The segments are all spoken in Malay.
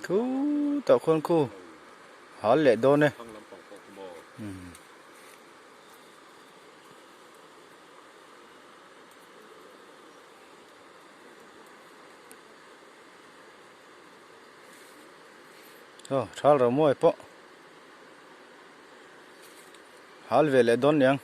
Cú tạo khuôn khu họ lệ đôn này. Thal rồi mua po hal về lệ đôn nhang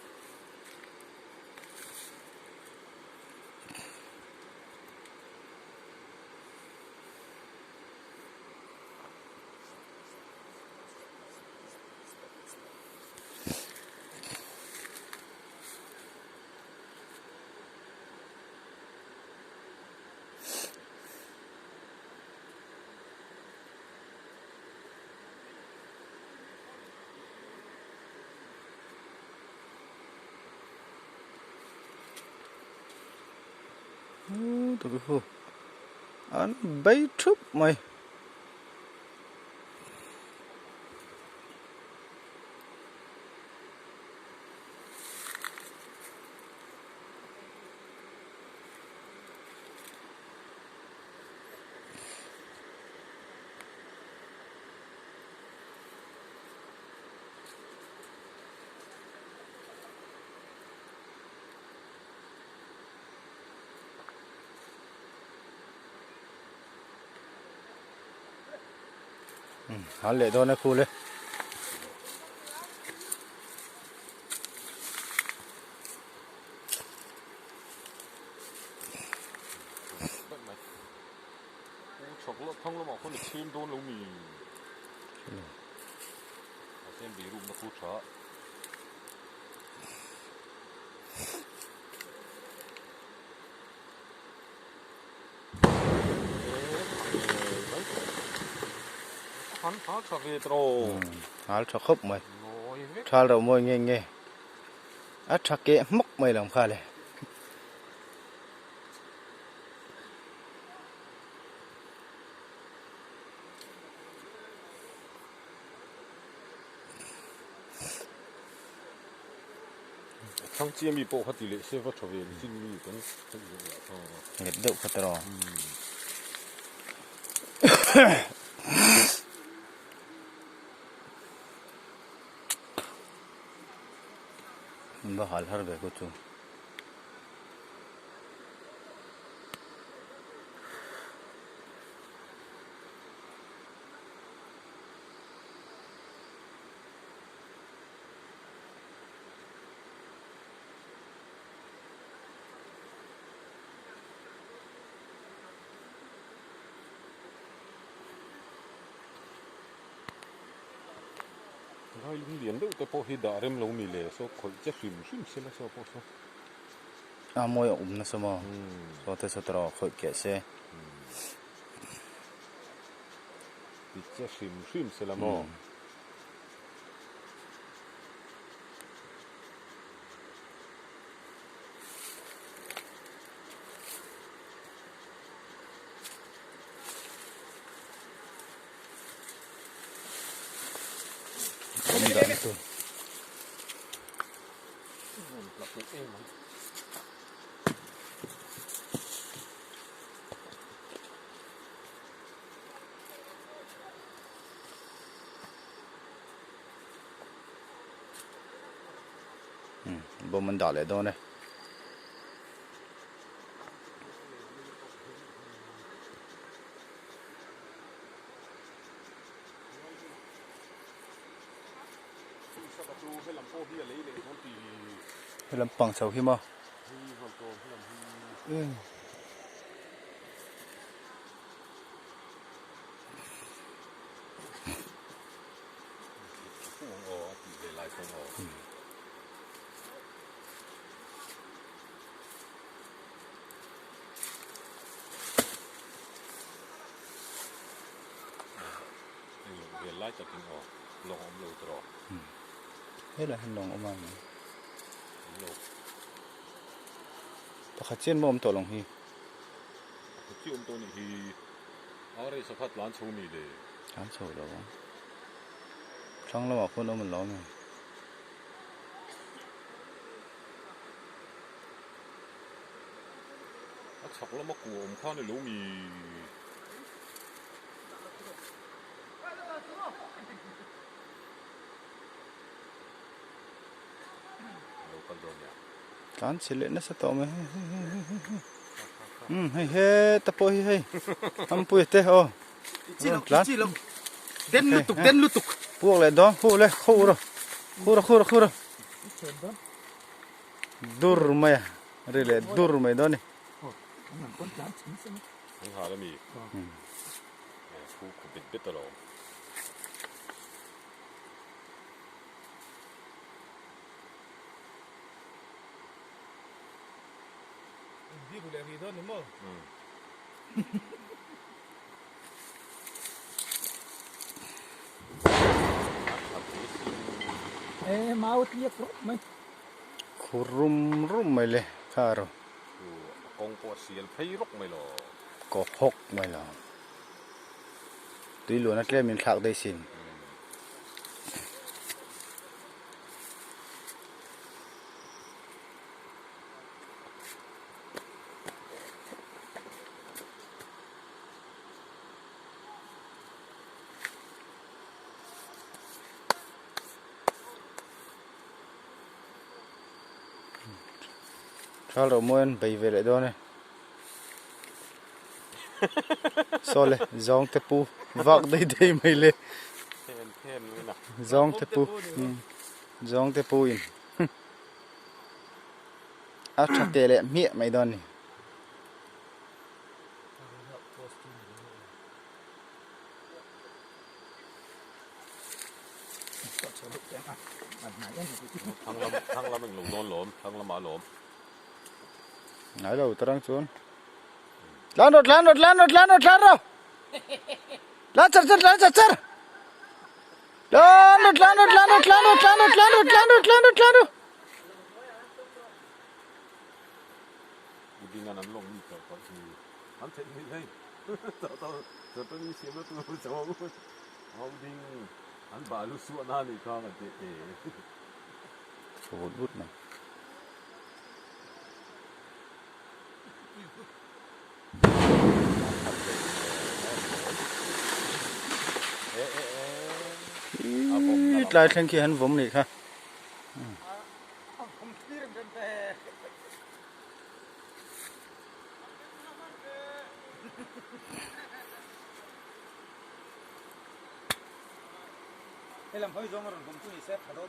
tụi cái khu anh bay trúc mày hal lệ đôn này khu lên không là con được chim đôn lâu mì xem bị rụng nó phút sợ hắn phá cho về rồi hal cho khóc mày thal rồi mua nghe nghe ắt chắc cái mốc mày làm khai này thằng chị mi bộ phát tỷ lệ sẽ phát cho về xin mi cũng nhiệt độ khá to Mbak hal har be kuchu hai lung liền đâu tôi hi đã rem lâu mì lệ số khỏi chắc swim sẽ là số số moi na sama so te so tro khoi ke se thì chắc swim sẽ là mò cũng đỡ tu bố mình đỏ lại đâu này hay làm bằng sầu khi mà lại cho tiếng họ lòng ông lâu rồi hết là hành động ông anh ta khát trên mồm tổ lòng hi chứ ông tôi thì ở đây sẽ phát lán châu mì để chán sầu đó trong lo con ông mình lo này chọc lắm mà của ông khoan này lố mì โดนเนี่ย การเฉลี่ยนั่นสตอไหมให้เฮ้ตะโพให้ทำปุ๋ยเต้โอ จีลเด่นลุตุกเด่นลุตุก พวกเลยดองคู่เลยคู่รดูร์ไหมเรื่อยดูร์ไหมดอนี่ ทั้งหาแล้วมีกูปิดตลอด ดีบุเรรีดอนนี่มั้งมาอุทิศครบไหม คู่รุมไม่เลยข้าร กองปอเสียนไพรกไม่หรอ ก็หกไม่หรอตุยหลวงนักเรียนมีขักได้สินถ้าเราม้วนไปเวลาดอนเนี่ยโซเลจองเตปูวักได้ไม่เลย เทนเลยนะ จองเตปูจองเตปูอินอาชักเกลเมียไม่ดอนนี่ทั้งละมันหลงโดนหลอมทั้งละมาหลอม ไหนเราตรังชวนล้านรถล้านจัดล้านรถล้านรถล้านรถล้านดีงานนั้นลงนี่ก็คืออันเทนนี่เลยตัวนี้เสียมาตัวสองเอาดิ้งอันบาลุส่วนนั่นนี่ก็มันเตะ โหดบุดนะลายทั้งขี้หันผมนี่ค่ะเฮ้ยลำห้อยจงมาหนุนผมช่วยเซฟขอโทษ